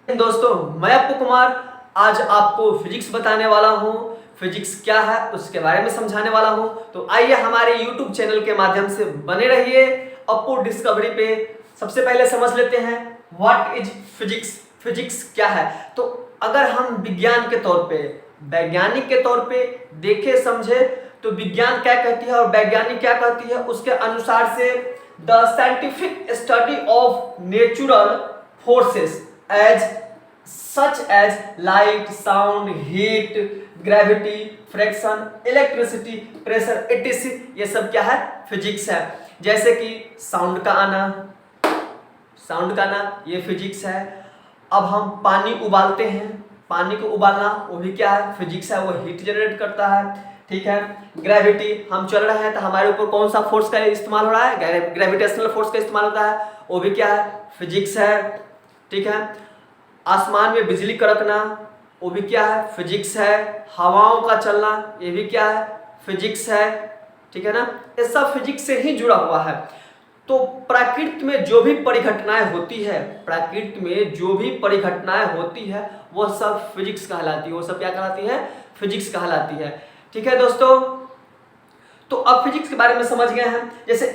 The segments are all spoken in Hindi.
दोस्तों, मैं अप्पू कुमार आज आपको फिजिक्स बताने वाला हूँ। फिजिक्स क्या है उसके बारे में समझाने वाला हूँ। तो आइए हमारे YouTube चैनल के माध्यम से बने रहिए अप्पू डिस्कवरी पे। सबसे पहले समझ लेते हैं व्हाट इज फिजिक्स। फिजिक्स क्या है? तो अगर हम विज्ञान के तौर पे, वैज्ञानिक के तौर पे देखे समझे तो विज्ञान क्या कहती है और वैज्ञानिक क्या कहती है, उसके अनुसार से the scientific study of natural forces as such as light, sound, heat, gravity, friction, electricity, pressure etc. ये सब क्या है? फिजिक्स है। जैसे कि साउंड का आना ये फिजिक्स है। अब हम पानी उबालते हैं, पानी को उबालना वो भी क्या है? फिजिक्स है। वो हीट जनरेट करता है। ठीक है। ग्रेविटी, हम चल रहे हैं तो हमारे ऊपर कौन सा फोर्स का इस्तेमाल हो रहा है? ग्रेविटेशनल फोर्स का इस्तेमाल होता है, वो भी क्या है? फिजिक्स है। ठीक है। आसमान में बिजली कड़कना वो भी क्या है? फिजिक्स है। हवाओं का चलना ये भी क्या है? फिजिक्स है। ठीक है ना। ये सब फिजिक्स से ही जुड़ा हुआ है। तो प्रकृति में जो भी परिघटनाएं होती है, प्रकृति में जो भी परिघटनाएं होती है वो सब फिजिक्स कहलाती है। वो सब क्या कहलाती है? फिजिक्स कहलाती है। ठीक है दोस्तों, तो अब फिजिक्स के बारे में समझ गए हैं। जैसे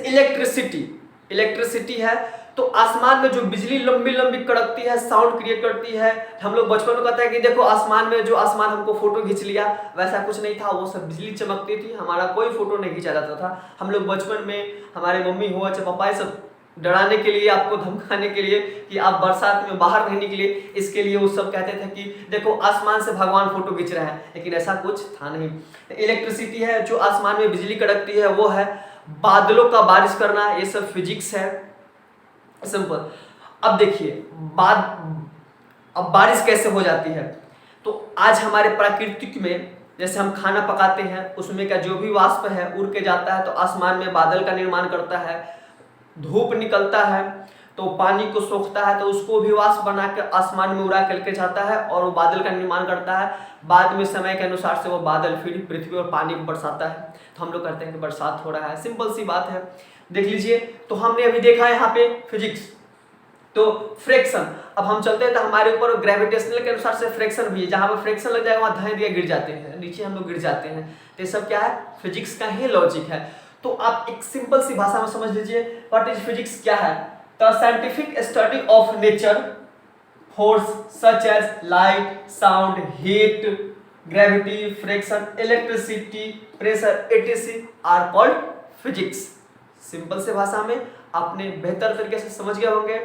इलेक्ट्रिसिटी है तो आसमान में जो बिजली लंबी लंबी कड़कती है, साउंड क्रिएट करती है। हम लोग बचपन में कहते हैं कि देखो आसमान में, जो आसमान हमको फोटो खींच लिया, वैसा कुछ नहीं था। वो सब बिजली चमकती थी, हमारा कोई फोटो नहीं खींचा जाता था। हम लोग बचपन में हमारे मम्मी हुआ चाहे पापा सब डराने के लिए, आपको धमकाने के लिए कि आप बरसात में बाहर नहीं निकले, इसके लिए वो सब कहते थे कि देखो आसमान से भगवान फोटो खींच रहे हैं, लेकिन ऐसा कुछ था नहीं। इलेक्ट्रिसिटी है, जो आसमान में बिजली कड़कती है वो है। बादलों का बारिश करना ये सब फिजिक्स है। सिंपल। अब देखिए अब बारिश कैसे हो जाती है। तो आज हमारे प्राकृतिक में जैसे हम खाना पकाते हैं, उसमें का जो भी वाष्प है उड़ के जाता है तो आसमान में बादल का निर्माण करता है। धूप निकलता है तो पानी को सोखता है तो उसको भी वाष्प बना के आसमान में उड़ा करके जाता है और वो बादल का निर्माण करता है। बाद में समय के अनुसार से वो बादल फिर पृथ्वी और पानी को बरसाता है। तो हम लोग कहते हैं कि बरसात हो रहा है। सिंपल सी बात है। देख लीजिए, तो हमने अभी देखा है यहाँ पे फिजिक्स। तो फ्रैक्शन, अब हम चलते हैं तो हमारे ऊपर ग्रेविटेशनल के अनुसार से फ्रैक्शन भी है। जहां पर फ्रैक्शन लग जाएगा वहां धैर्य दिया गिर जाते हैं, नीचे हम लोग गिर जाते हैं। तो ये सब क्या है? फिजिक्स का ही लॉजिक है। तो आप एक सिंपल सी भाषा में समझ लीजिए व्हाट इज फिजिक्स क्या है। The scientific study of nature force such as light, sound, heat, gravity, friction, electricity, pressure etc. Are called physics. Simple से भाषा में आपने बेहतर तरीके से समझ गए होंगे।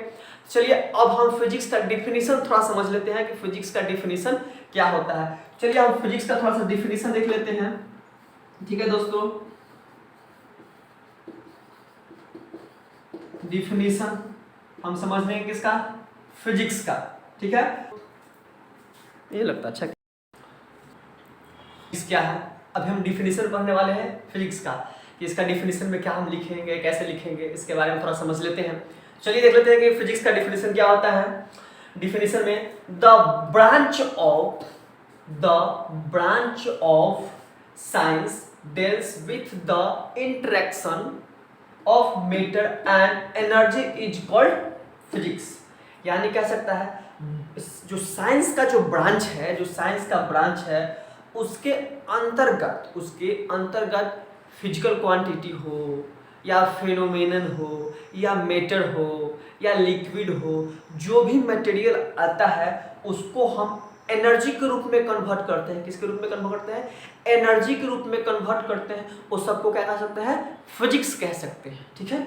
चलिए अब हम फिजिक्स का डिफिनीशन थोड़ा समझ लेते हैं कि फिजिक्स का डिफिनीशन क्या होता है। चलिए हम फिजिक्स का थोड़ा सा डिफिनीशन देख लेते हैं। ठीक है दोस्तों, डिफिनीशन हम समझ लेंगे किसका? फिजिक्स का। ठीक है, ये लगता अच्छा क्या है। अभी हम डिफिनीशन पढ़ने वाले हैं फिजिक्स का, कि इसका डिफिनीशन में क्या हम लिखेंगे, कैसे लिखेंगे, इसके बारे में थोड़ा समझ लेते हैं। चलिए देख लेते हैं कि फिजिक्स का डिफिनीशन क्या होता है। डिफिनीशन में the branch of science deals with the interaction of matter and energy is called physics. यानी कह सकता है जो साइंस का जो ब्रांच है, जो साइंस का ब्रांच है उसके अंतर्गत फिजिकल क्वांटिटी हो या फेनोमेनन हो या मैटर हो या लिक्विड हो, जो भी मटेरियल आता है उसको हम एनर्जी के रूप में कन्वर्ट करते हैं। किसके रूप में कन्वर्ट करते हैं? एनर्जी के रूप में कन्वर्ट करते हैं। वो सबको क्या कह सकते हैं? फिजिक्स कह सकते हैं। ठीक है,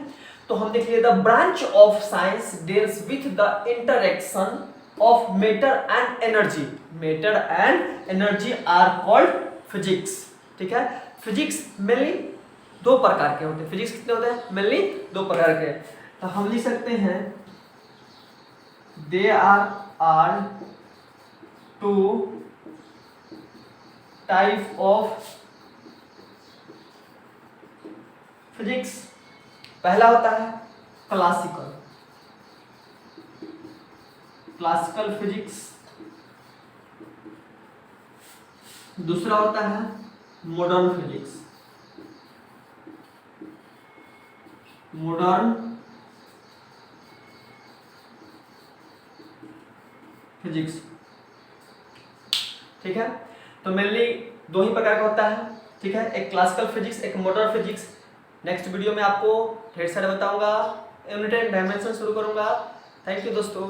तो हम देख लिए the branch of science deals with the interaction of matter and energy. Matter and energy are called physics. ठीक है, फिजिक्स मेनली दो प्रकार के होते हैं। फिजिक्स कितने होते हैं? मेनली दो प्रकार के। तो हम लिख सकते हैं they are two type of physics. पहला होता है क्लासिकल फिजिक्स। दूसरा होता है मॉडर्न फिजिक्स। Modern physics. ठीक है, तो मेनली दो ही प्रकार का होता है। ठीक है, एक क्लासिकल फिजिक्स, एक मॉडर्न फिजिक्स। नेक्स्ट वीडियो में आपको ढेर सारे बताऊंगा, यूनिट एंड डायमेंशन शुरू करूंगा। थैंक यू दोस्तों।